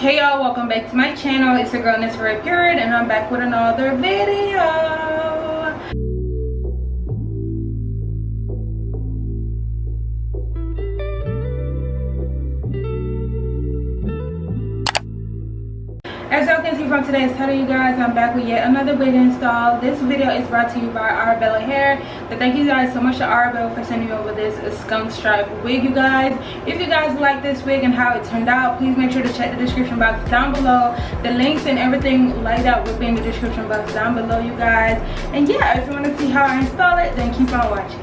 Hey y'all, welcome back to my channel. It's your girl Red Period, and I'm back with another video. As y'all can see from today's title, you guys, I'm back with yet another wig install. This video is brought to you by Arabella hair. So thank you guys so much to Arabella for sending me over this skunk stripe wig, you guys. If you guys like this wig and how it turned out, please make sure to check the description box down below. The links and everything like that will be in the description box down below, you guys. And yeah, if you want to see how I install it, then keep on watching.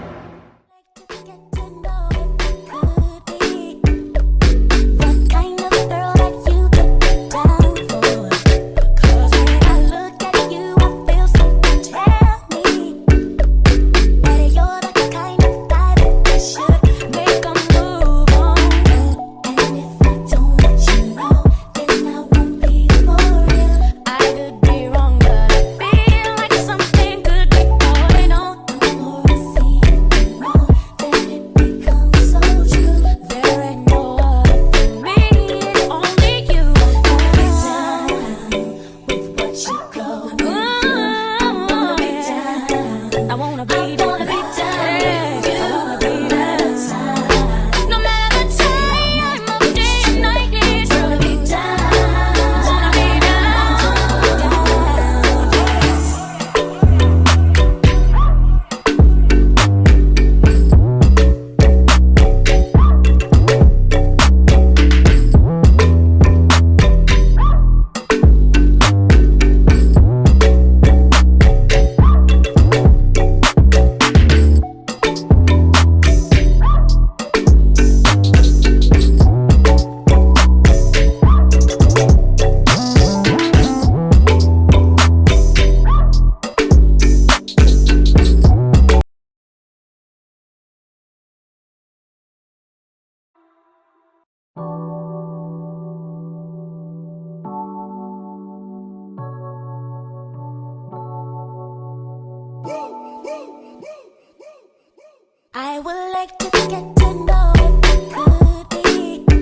I would like to get to know if I could be the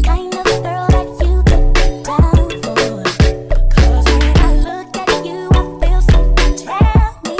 kind of girl that you could be down for. 'Cause when I look at you, I feel something tell me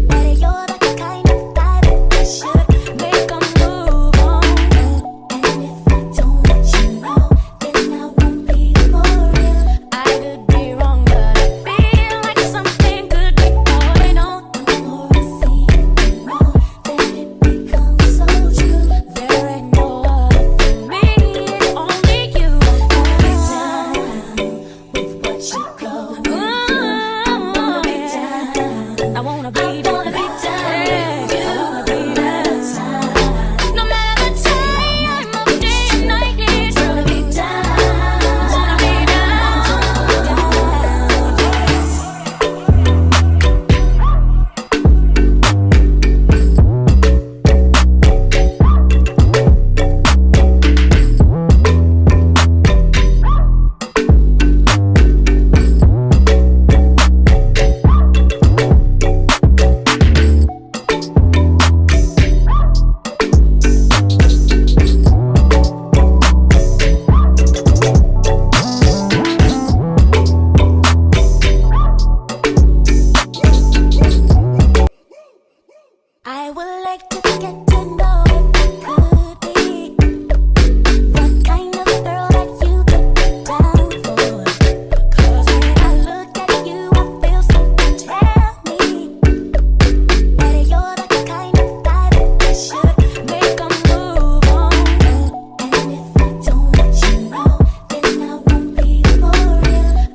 that you're the kind of guy that I should make a move on. And if I don't let you know, then I won't be for real. I could be wrong, but I feel like something could be going on. The more I see that it becomes so true. There ain't no other for me, it's only you. Be down with what you go. Be down. I wanna be down. I wanna be down. No matter the time of day and night, it's gonna be down. Wanna be I would like to get to know if I could be the kind of girl that you could be down for. 'Cause when I look at you, I feel something tell me that you're the kind of guy that I should make a move on. And if I don't let you know, then I won't be for real.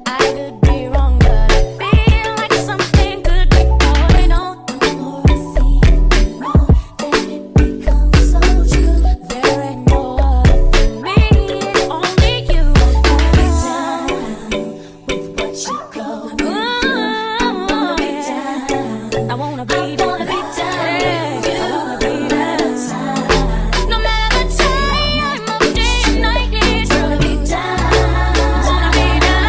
I could be wrong, but I feel like something could be going on. The more I see that it becomes so true. There ain't no other for me, it's only you. Be down with what you go. Be down. I wanna be down. I wanna be down. No matter the time of day and night, it's gonna be down. Wanna be down.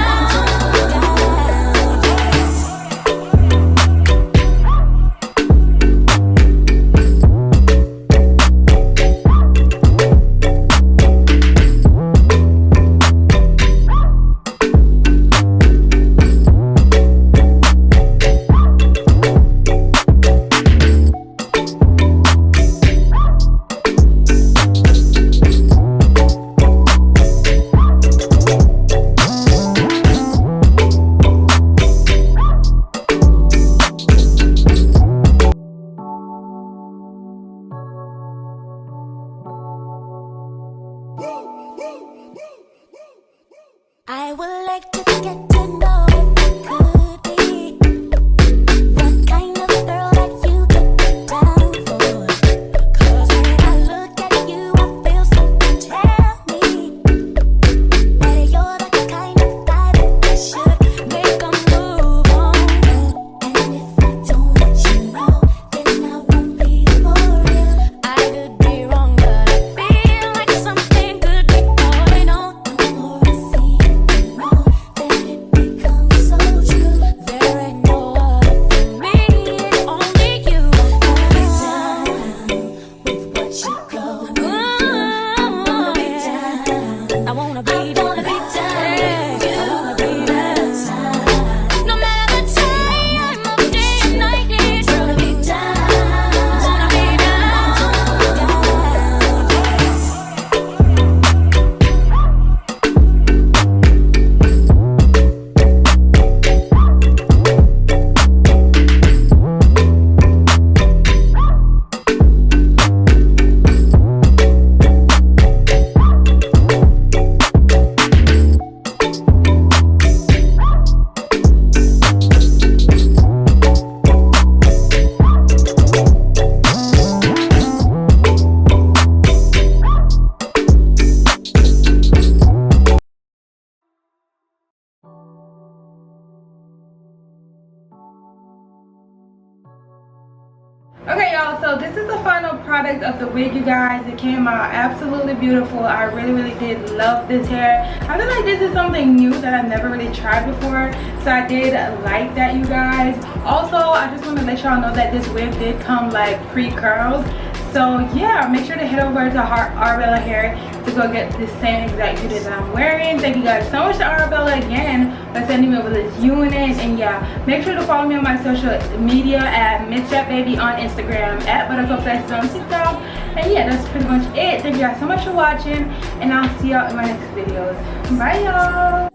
Okay, y'all, so this is the final product of the wig, you guys. It came out absolutely beautiful. I really did love this hair. I feel like this is something new that I've never really tried before, so I did like that, you guys. Also, I just want to let y'all know that this wig did come like pre-curled. So yeah, make sure to head over to Arabella Hair to go get this same exact unit that I'm wearing. Thank you guys so much to Arabella again for sending me over this unit. And yeah, make sure to follow me on my social media at MissJapBaby on Instagram, at ButtercupFest on TikTok. And yeah, that's pretty much it. Thank you guys so much for watching, and I'll see y'all in my next videos. Bye, y'all.